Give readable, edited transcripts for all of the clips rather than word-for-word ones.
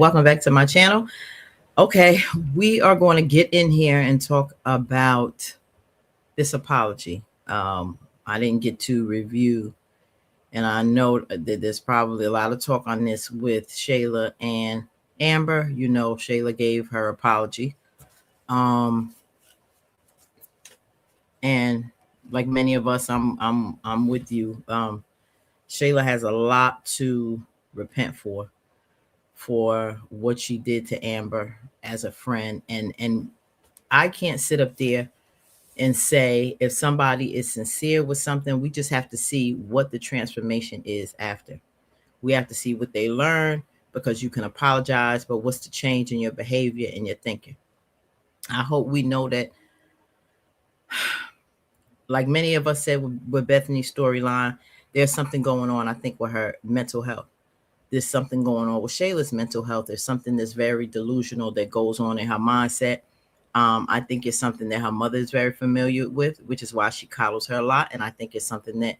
welcome back to my channel. Okay, we are going to get in here and talk about this apology. I didn't get to review, and I know that there's probably a lot of talk on this with Shayla and Amber. You know, Shayla gave her apology. Um, and like many of us, I'm with you. Shayla has a lot to repent for what she did to Amber as a friend, and I can't sit up there and say if somebody is sincere with something, we just have to see what the transformation is after. We have to see what they learn, because you can apologize, but what's the change in your behavior and your thinking? I hope we know that, like many of us said with Bethany's storyline, there's something going on, I think, with her mental health. There's something going on with Shayla's mental health. There's something that's very delusional that goes on in her mindset. I think it's something that her mother is very familiar with, which is why she coddles her a lot. And I think it's something that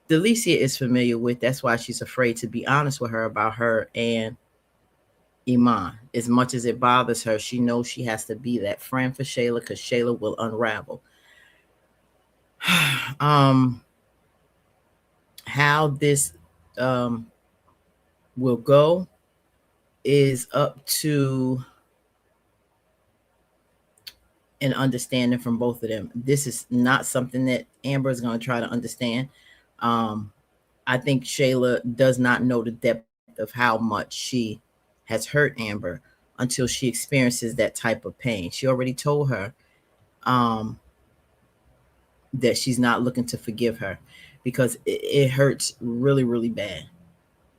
Delicia is familiar with. That's why she's afraid to be honest with her about her and Iman. As much as it bothers her, she knows she has to be that friend for Shayla, because Shayla will unravel. How this um, will go is up to an understanding from both of them. This is not something that Amber is going to try to understand. Um, I think Shayla does not know the depth of how much she has hurt Amber until she experiences that type of pain. She already told her um, that she's not looking to forgive her because it hurts really, really bad.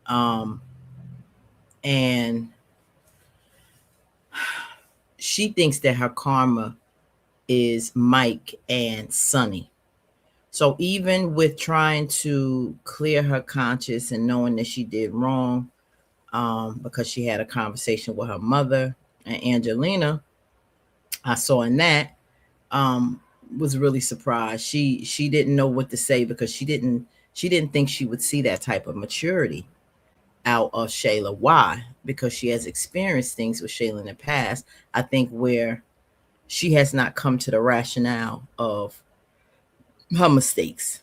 Um, and she thinks that her karma is Mike and Sonny. So even with trying to clear her conscience and knowing that she did wrong, because she had a conversation with her mother and Angelina, I saw in that, um, was really surprised. She didn't know what to say, because she didn't think she would see that type of maturity out of Shayla. Why? Because she has experienced things with Shayla in the past. I think where she has not come to the rationale of her mistakes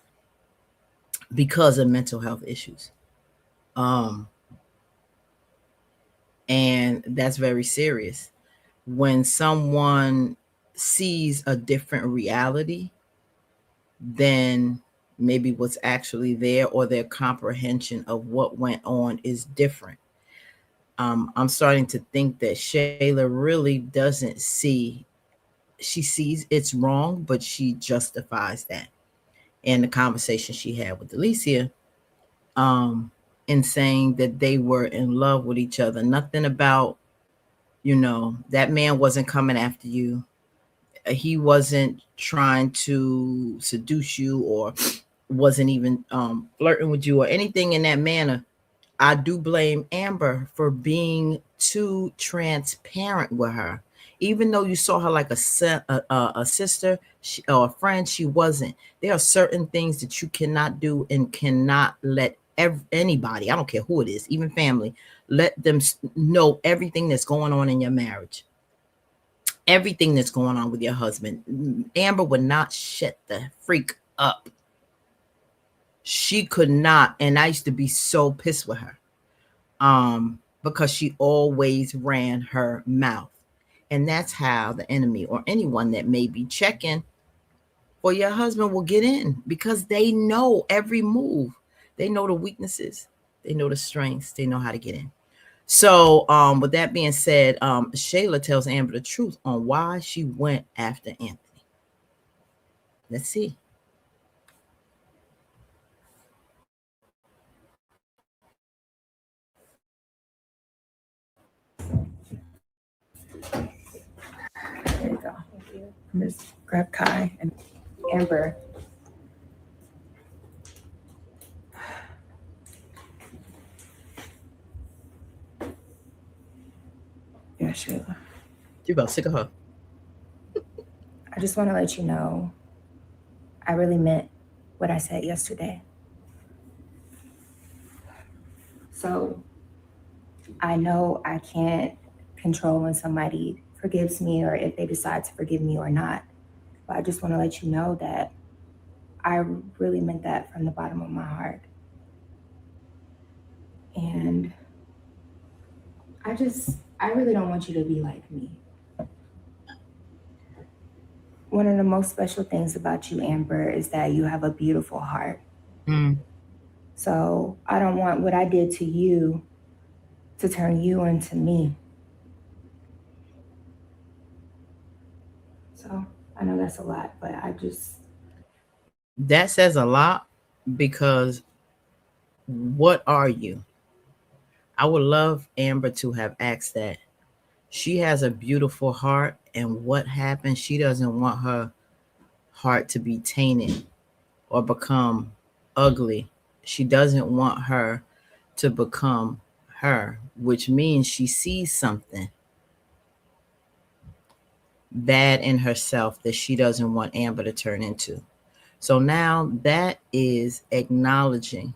because of mental health issues. Um, and that's very serious. When someone sees a different reality than maybe what's actually there, or their comprehension of what went on is different. I'm starting to think that Shayla really doesn't see, she sees it's wrong, but she justifies that. And the conversation she had with Alicia, um, in saying that they were in love with each other. Nothing about, that man wasn't coming after you. He wasn't trying to seduce you, or wasn't even flirting with you or anything in that manner. I do blame Amber for being too transparent with her. Even though you saw her like a sister, or a friend, she wasn't. There are certain things that you cannot do and cannot let anybody, I don't care who it is, even family, let them know everything that's going on in your marriage, everything that's going on with your husband. Amber would not shut the freak up. She could not. And I used to be so pissed with her, because she always ran her mouth. And that's how the enemy, or anyone that may be checking for your husband, will get in, because they know every move. They know the weaknesses, they know the strengths, they know how to get in. So, with that being said, Shayla tells Amber the truth on why she went after Anthony. Let's see. There you go. Thank you. I'm just grab Kai and Amber. Yeah, Shayla. You about sick of her. I just want to let you know I really meant what I said yesterday. So I know I can't control when somebody forgives me or if they decide to forgive me or not. But I just want to let you know that I really meant that from the bottom of my heart. And I really don't want you to be like me. One of the most special things about you, Amber, is that you have a beautiful heart. Mm. So I don't want what I did to you to turn you into me. So I know that's a lot, but I just, That says a lot because what are you? I would love Amber to have asked that. She has a beautiful heart, and what happens? She doesn't want her heart to be tainted or become ugly. She doesn't want her to become her, which means she sees something bad in herself that she doesn't want Amber to turn into. So now that is acknowledging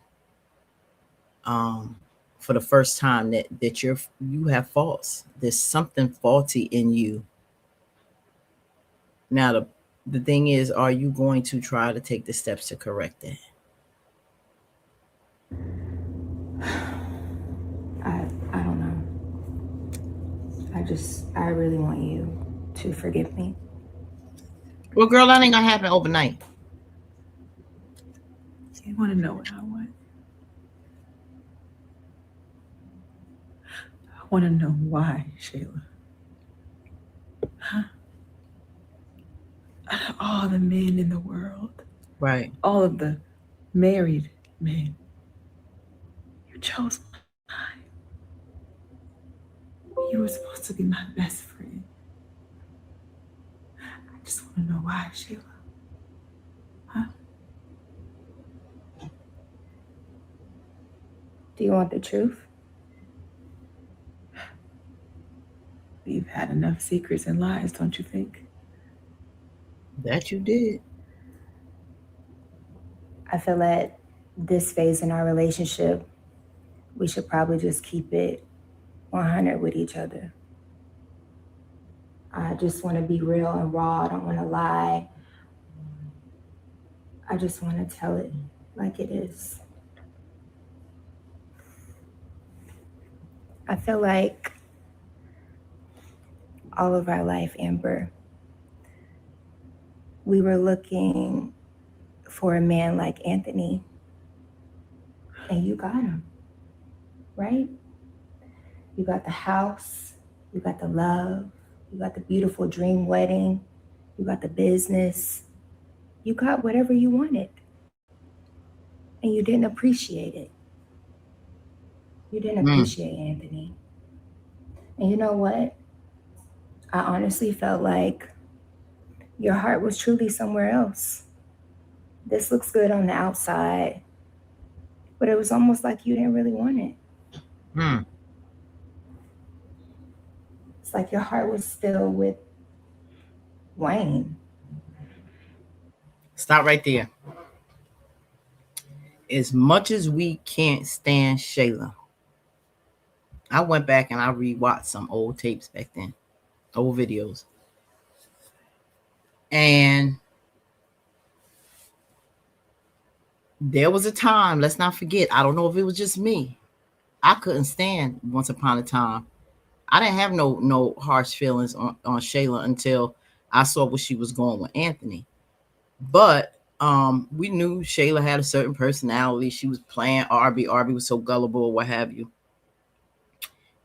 um, for the first time that you have faults. There's something faulty in you. Now the thing is, are you going to try to take the steps to correct it? I, I don't know. I really want you to forgive me. Well, girl, that ain't gonna happen overnight. You want to know what I want? I want to know why, Shayla. Huh? Out of all the men in the world, Right. all of the married men, you chose mine. You were supposed to be my best friend. I just want to know why, Shayla. Huh? Do you want the truth? We've had enough secrets and lies, don't you think? That you did. I feel that this phase in our relationship, we should probably just keep it 100 with each other. I just want to be real and raw. I don't want to lie. I just want to tell it like it is. I feel like all of our life, Amber, we were looking for a man like Anthony, and you got him, right? You got the house, you got the love, you got the beautiful dream wedding, you got the business, you got whatever you wanted, and you didn't appreciate it. You didn't Mm. appreciate Anthony. And you know what? I honestly felt like your heart was truly somewhere else. This looks good on the outside, but it was almost like you didn't really want it. Mm. It's like your heart was still with Wayne. Stop right there. As much as we can't stand Shayla, I went back and I rewatched some old tapes back then, old videos. And there was a time, let's not forget, I don't know if it was just me. I couldn't stand Once Upon a Time. I didn't have no harsh feelings on Shayla until I saw where she was going with Anthony. But we knew Shayla had a certain personality. She was playing Arby. Arby was so gullible, what have you.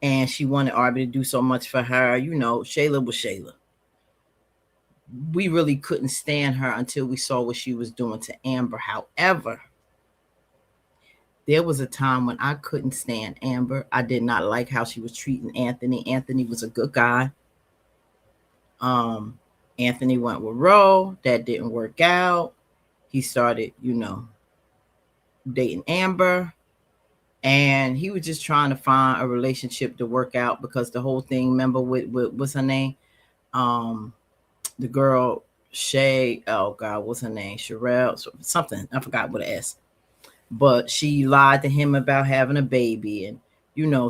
And she wanted Arby to do so much for her. You know, Shayla was Shayla. We really couldn't stand her until we saw what she was doing to Amber. However, there was a time when I couldn't stand Amber. I did not like how she was treating Anthony. Anthony was a good guy. Um, Anthony went with Ro. That didn't work out. He started, dating Amber. And he was just trying to find a relationship to work out because the whole thing, remember, with what's her name? Um, the girl Shay, oh God, what's her name? Sherelle, something. I forgot what it is. But she lied to him about having a baby, and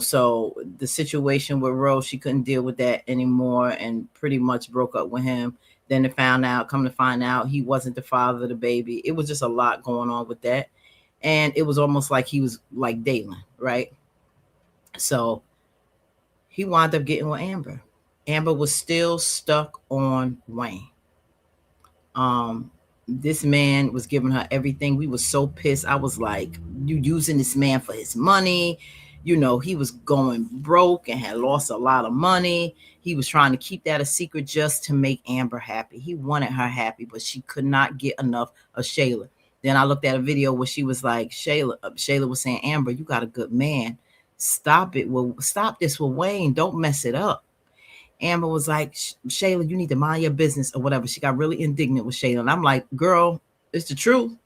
So the situation with Rose, she couldn't deal with that anymore and pretty much broke up with him. Then to come to find out he wasn't the father of the baby. It was just a lot going on with that. And it was almost like he was like Dalen, right? So he wound up getting with Amber. Amber was still stuck on Wayne. Um, this man was giving her everything. We was so pissed. I was like, you using this man for his money. He was going broke and had lost a lot of money. He was trying to keep that a secret just to make Amber happy. He wanted her happy, but she could not get enough of Shayla. Then I looked at a video where she was like, Shayla was saying, Amber, you got a good man. Stop it. Well, stop this with Wayne. Don't mess it up. Amber was like, Shayla, you need to mind your business or whatever. She got really indignant with Shayla. And I'm like, girl, it's the truth.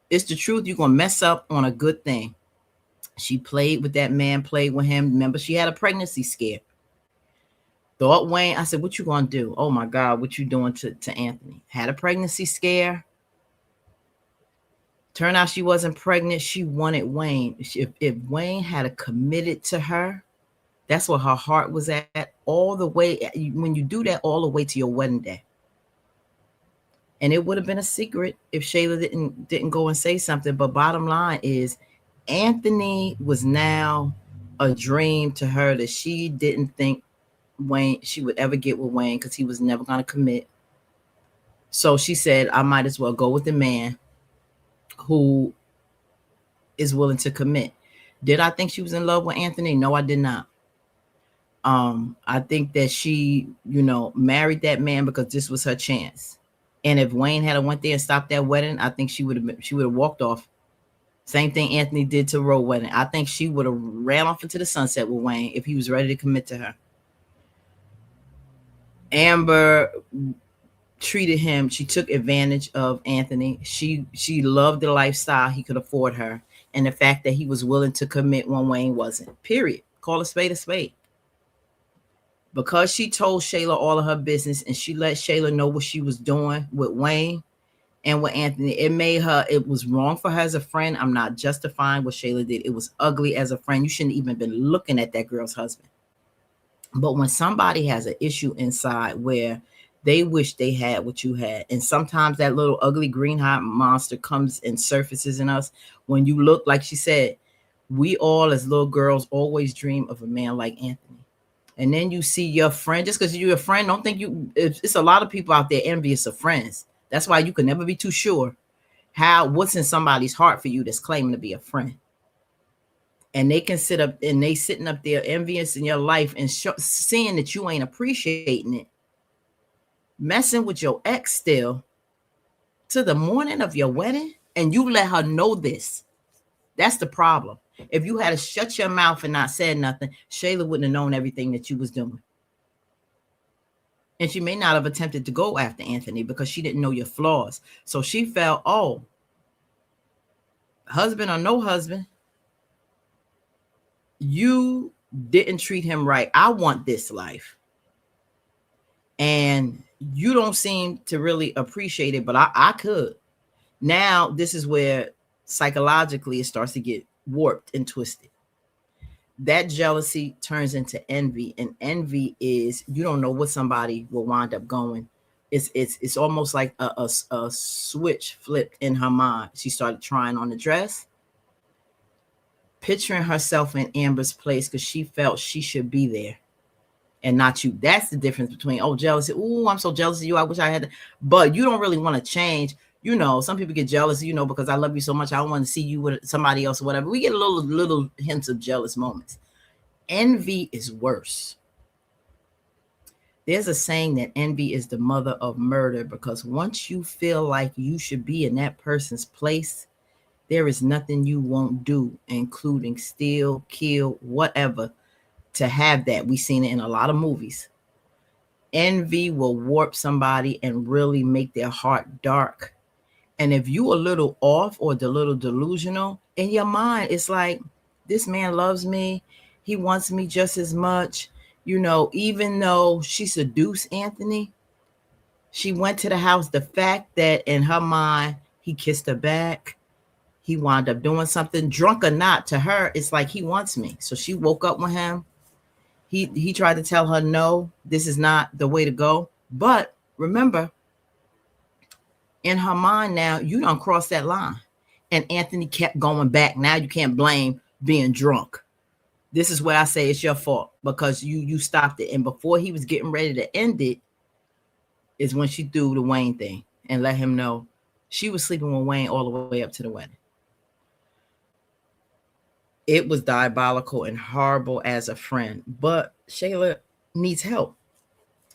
It's the truth. You're going to mess up on a good thing. She played with that man, played with him. Remember, she had a pregnancy scare. Thought Wayne, I said, what you going to do? Oh my God, what you doing to Anthony? Had a pregnancy scare. Turned out she wasn't pregnant. She wanted Wayne. If Wayne had committed to her, that's where her heart was at all the way. When you do that all the way to your wedding day. And it would have been a secret if Shayla didn't go and say something. But bottom line is, Anthony was now a dream to her that she didn't think she would ever get with Wayne because he was never going to commit. So she said, I might as well go with the man who is willing to commit. Did I think she was in love with Anthony? No, I did not. I think that she, married that man because this was her chance. And if Wayne had went there and stopped that wedding, I think she would have walked off. Same thing Anthony did to Roe wedding. I think she would have ran off into the sunset with Wayne if he was ready to commit to her. Amber treated him. She took advantage of Anthony. She loved the lifestyle he could afford her, and the fact that he was willing to commit when Wayne wasn't. Period. Call a spade a spade. Because she told Shayla all of her business and she let Shayla know what she was doing with Wayne and with Anthony, it was wrong for her as a friend. I'm not justifying what Shayla did. It was ugly as a friend. You shouldn't even been looking at that girl's husband. But when somebody has an issue inside where they wish they had what you had, and sometimes that little ugly green hot monster comes and surfaces in us, when you look, like she said, we all as little girls always dream of a man like Anthony. And then you see your friend, just because you're a friend, don't think it's a lot of people out there envious of friends. That's why you can never be too sure what's in somebody's heart for you that's claiming to be a friend. And they can sit up and they sitting up there envious in your life and seeing that you ain't appreciating it, messing with your ex still to the morning of your wedding, and you let her know this. That's the problem. If you had to shut your mouth and not said nothing, Shayla wouldn't have known everything that you was doing. And she may not have attempted to go after Anthony because she didn't know your flaws. So she felt, oh, husband or no husband, you didn't treat him right. I want this life. And you don't seem to really appreciate it, but I could. Now, this is where psychologically it starts to get warped and twisted. That jealousy turns into envy, and envy is you don't know what somebody will wind up going. It's almost like a switch flipped in her mind. She started trying on the dress, picturing herself in Amber's place because she felt she should be there and not you. That's the difference between jealousy. Oh, I'm so jealous of you. I wish I had. But you don't really want to change. Some people get jealous. Because I love you so much, I don't want to see you with somebody else or whatever. We get little hints of jealous moments. Envy is worse. There's a saying that envy is the mother of murder because once you feel like you should be in that person's place, there is nothing you won't do, including steal, kill, whatever, to have that. We've seen it in a lot of movies. Envy will warp somebody and really make their heart dark. And if you a little off or a little delusional in your mind, it's like, this man loves me. He wants me just as much. Even though she seduced Anthony, she went to the house. The fact that in her mind, he kissed her back, He wound up doing something, drunk or not. To her, it's like he wants me. So she woke up with him. He tried to tell her, no, this is not the way to go. But remember, in her mind now, you don't cross that line. And Anthony kept going back. Now you can't blame being drunk. This is where I say it's your fault because you stopped it. And before he was getting ready to end it, is when she threw the Wayne thing and let him know she was sleeping with Wayne all the way up to the wedding. It was diabolical and horrible as a friend. But Shayla needs help.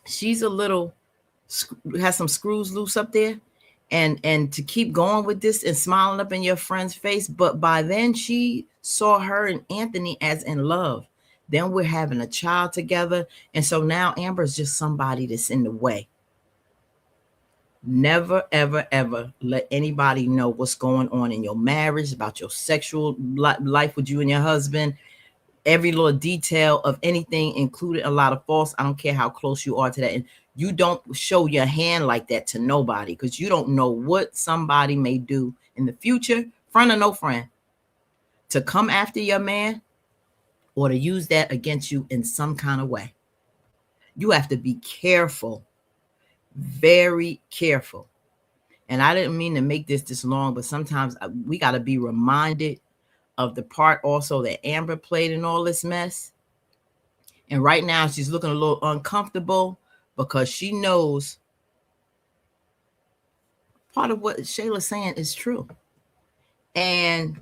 She's a little has some screws loose up there, and to keep going with this and smiling up in your friend's face. But by then she saw her and Anthony as in love. Then we're having a child together, and so now Amber is just somebody that's in the way. Never, ever, ever let anybody know what's going on in your marriage, about your sexual life with you and your husband. Every little detail of anything, including a lot of false. I don't care how close you are to that. And you don't show your hand like that to nobody because you don't know what somebody may do in the future, friend or no friend, to come after your man or to use that against you in some kind of way. You have to be careful, very careful. And I didn't mean to make this long, but sometimes we got to be reminded of the part also that Amber played in all this mess. And right now she's looking a little uncomfortable because she knows part of what Shayla's saying is true. And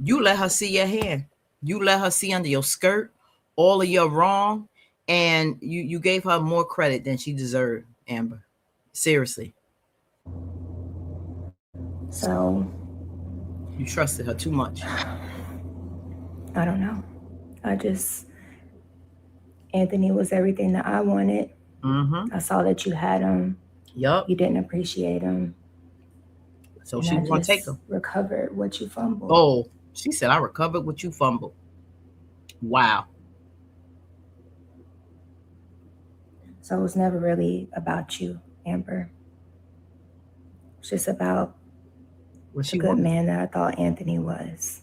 you let her see your hand. You let her see under your skirt all of your wrong. And you gave her more credit than she deserved, Amber. Seriously. So You trusted her too much. I don't know. I just, Anthony was everything that I wanted. Mm-hmm. I saw that you had him. Yup. You didn't appreciate him. So And she I want to take just him. recovered what you fumbled. Oh, she said, I recovered what you fumbled. Wow. So it was never really about you, Amber. It's just about What the she good wants. man that I thought Anthony was.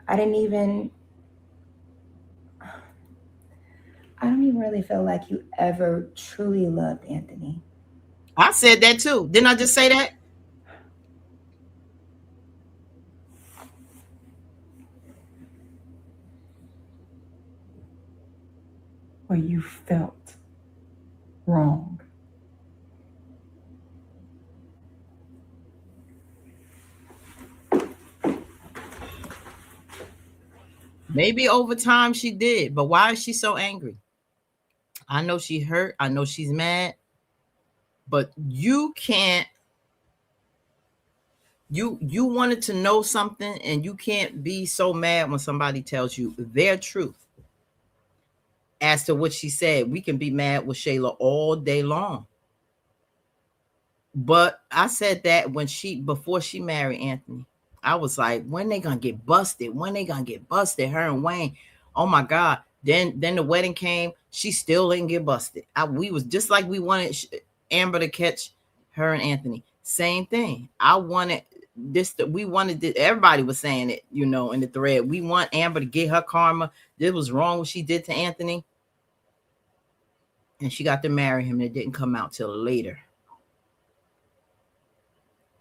I didn't even, I don't even really feel like you ever truly loved Anthony. I said that too. Didn't I just say that? Or you felt wrong. Maybe over time she did, but why is she so angry? I know she hurt. I know she's mad, but you can't. You wanted to know something, and you can't be so mad when somebody tells you their truth as to what she said. We can be mad with Shayla all day long, but I said that when she before she married Anthony, I was like, when they gonna get busted? When they gonna get busted? Her and Wayne. Oh my God. Then the wedding came. She still didn't get busted. We was just like we wanted Amber to catch her and Anthony. Same thing. I wanted this. We wanted this. Everybody was saying it. In the thread. We want Amber to get her karma. This was wrong what she did to Anthony, and she got to marry him. And it didn't come out till later.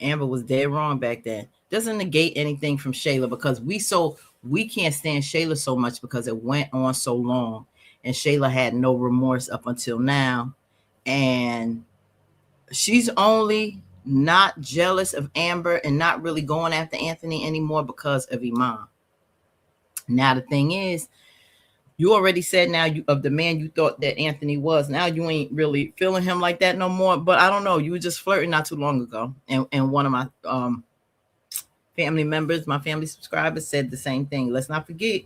Amber was dead wrong back then. Doesn't negate anything from Shayla because we can't stand Shayla so much because it went on so long, and Shayla had no remorse up until now, and she's only not jealous of Amber and not really going after Anthony anymore because of Iman. Now the thing is, you already said now you of the man you thought that Anthony was. Now you ain't really feeling him like that no more. But I don't know. You were just flirting not too long ago, and one of my family members, my family subscribers, said the same thing. Let's not forget,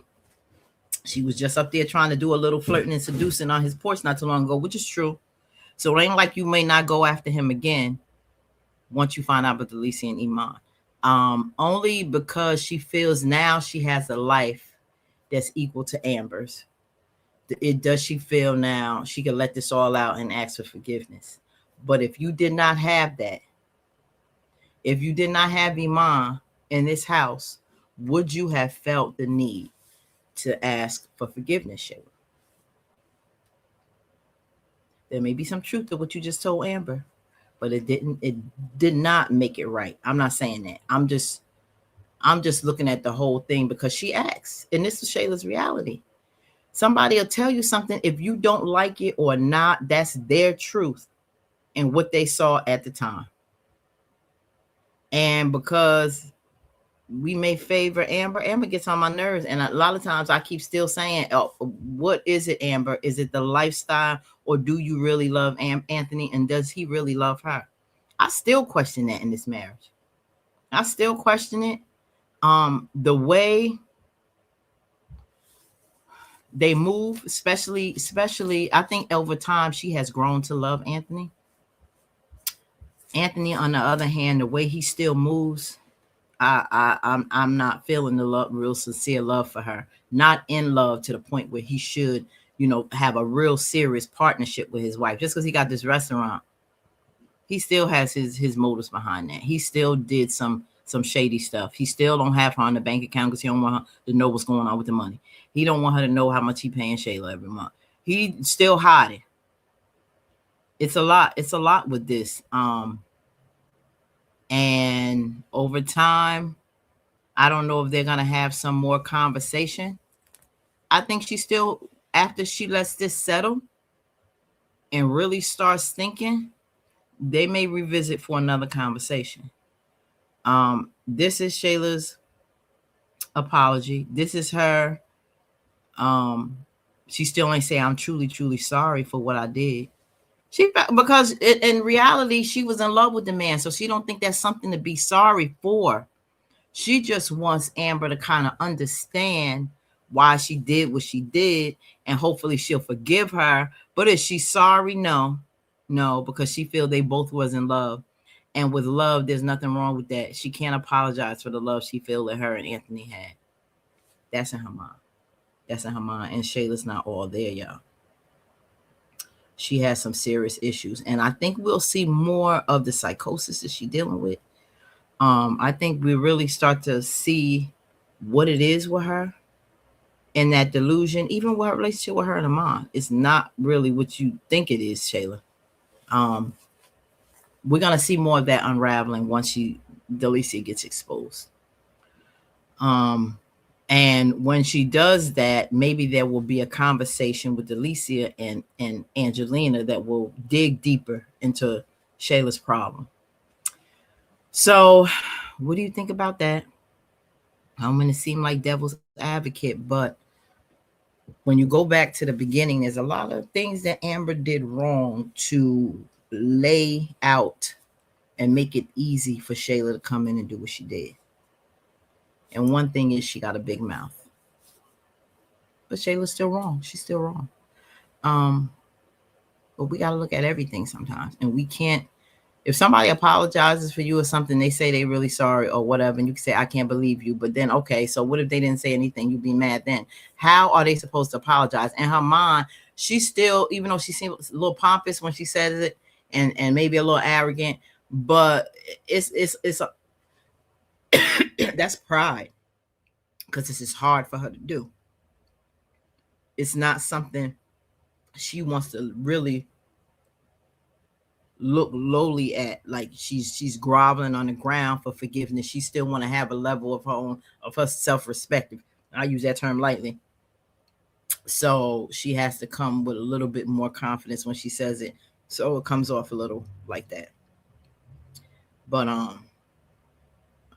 she was just up there trying to do a little flirting and seducing on his porch not too long ago, which is true. So it ain't like you may not go after him again once you find out about the Lisa and Iman. Only because she feels now she has a life that's equal to Amber's. It does she feel now she could let this all out and ask for forgiveness. But if you did not have that, if you did not have Iman in this house, would you have felt the need to ask for forgiveness, Shayla? There may be some truth to what you just told Amber, but it did not make it right. I'm not saying that. I'm just looking at the whole thing because she asked. And this is Shayla's reality. Somebody will tell you something. If you don't like it or not, that's their truth and what they saw at the time. And because we may favor Amber, Amber gets on my nerves. And a lot of times I keep still saying, oh, what is it, Amber? Is it the lifestyle, or do you really love Anthony? And does he really love her? I still question that in this marriage. I still question it. The way they move, especially I think over time she has grown to love Anthony. Anthony, on the other hand, the way he still moves, I'm not feeling the love, real sincere love for her. Not in love to the point where he should, have a real serious partnership with his wife. Just because he got this restaurant, he still has his motives behind that. He still did some shady stuff. He still don't have her on the bank account because he don't want her to know what's going on with the money. He don't want her to know how much he paying Shayla every month. He still hiding. It's a lot. It's a lot with this. And over time, I don't know if they're gonna have some more conversation. I think she still, after she lets this settle and really starts thinking, they may revisit for another conversation. This is Shayla's apology. This is her. Um, she still ain't say I'm truly, truly sorry for what I did. Because in reality she was in love with the man, so she don't think that's something to be sorry for. She just wants Amber to kind of understand why she did what she did, and hopefully she'll forgive her. But is she sorry? No, because she feel they both was in love, and with love, there's nothing wrong with that. She can't apologize for the love she feel that her and Anthony had. That's in her mind. That's in her mind, and Shayla's not all there, y'all. She has some serious issues, and I think we'll see more of the psychosis that she's dealing with. I think we really start to see what it is with her and that delusion, even with her relationship with her and her mom. It's not really what you think it is, Shayla. Um, we're gonna see more of that unraveling once Delicia gets exposed. Um, and when she does that, maybe there will be a conversation with Delicia and Angelina that will dig deeper into Shayla's problem. So, what do you think about that? I'm going to seem like devil's advocate, but when you go back to the beginning, there's a lot of things that Amber did wrong to lay out and make it easy for Shayla to come in and do what she did. And one thing is she got a big mouth. But Shayla's still wrong. She's still wrong. Um, but we got to look at everything sometimes. And we can't, if somebody apologizes for you or something, they say they really sorry or whatever, and you can say, I can't believe you. But then, okay, so what if they didn't say anything? You'd be mad then. How are they supposed to apologize? In her mind, she's still, even though she seems a little pompous when she says it and maybe a little arrogant, but it's a, that's pride, because this is hard for her to do. It's not something she wants to really look lowly at, like she's groveling on the ground for forgiveness. She still want to have a level of her own, of her self-respect. I use that term lightly. So she has to come with a little bit more confidence when she says it, so it comes off a little like that. But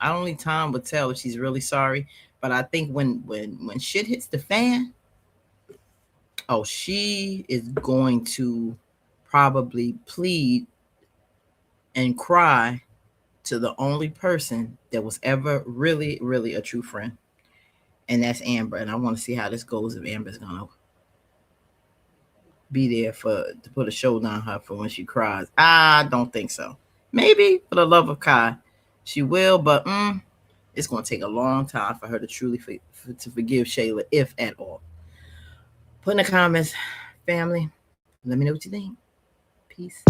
only time would tell if she's really sorry. But I think when shit hits the fan, oh, she is going to probably plead and cry to the only person that was ever really, really a true friend, and that's Amber. And I want to see how this goes. If Amber's gonna be there to put a shoulder on her for when she cries. I don't think so. Maybe for the love of Kai, she will, but it's gonna take a long time for her to truly to forgive Shayla, if at all. Put in the comments, family. Let me know what you think. Peace.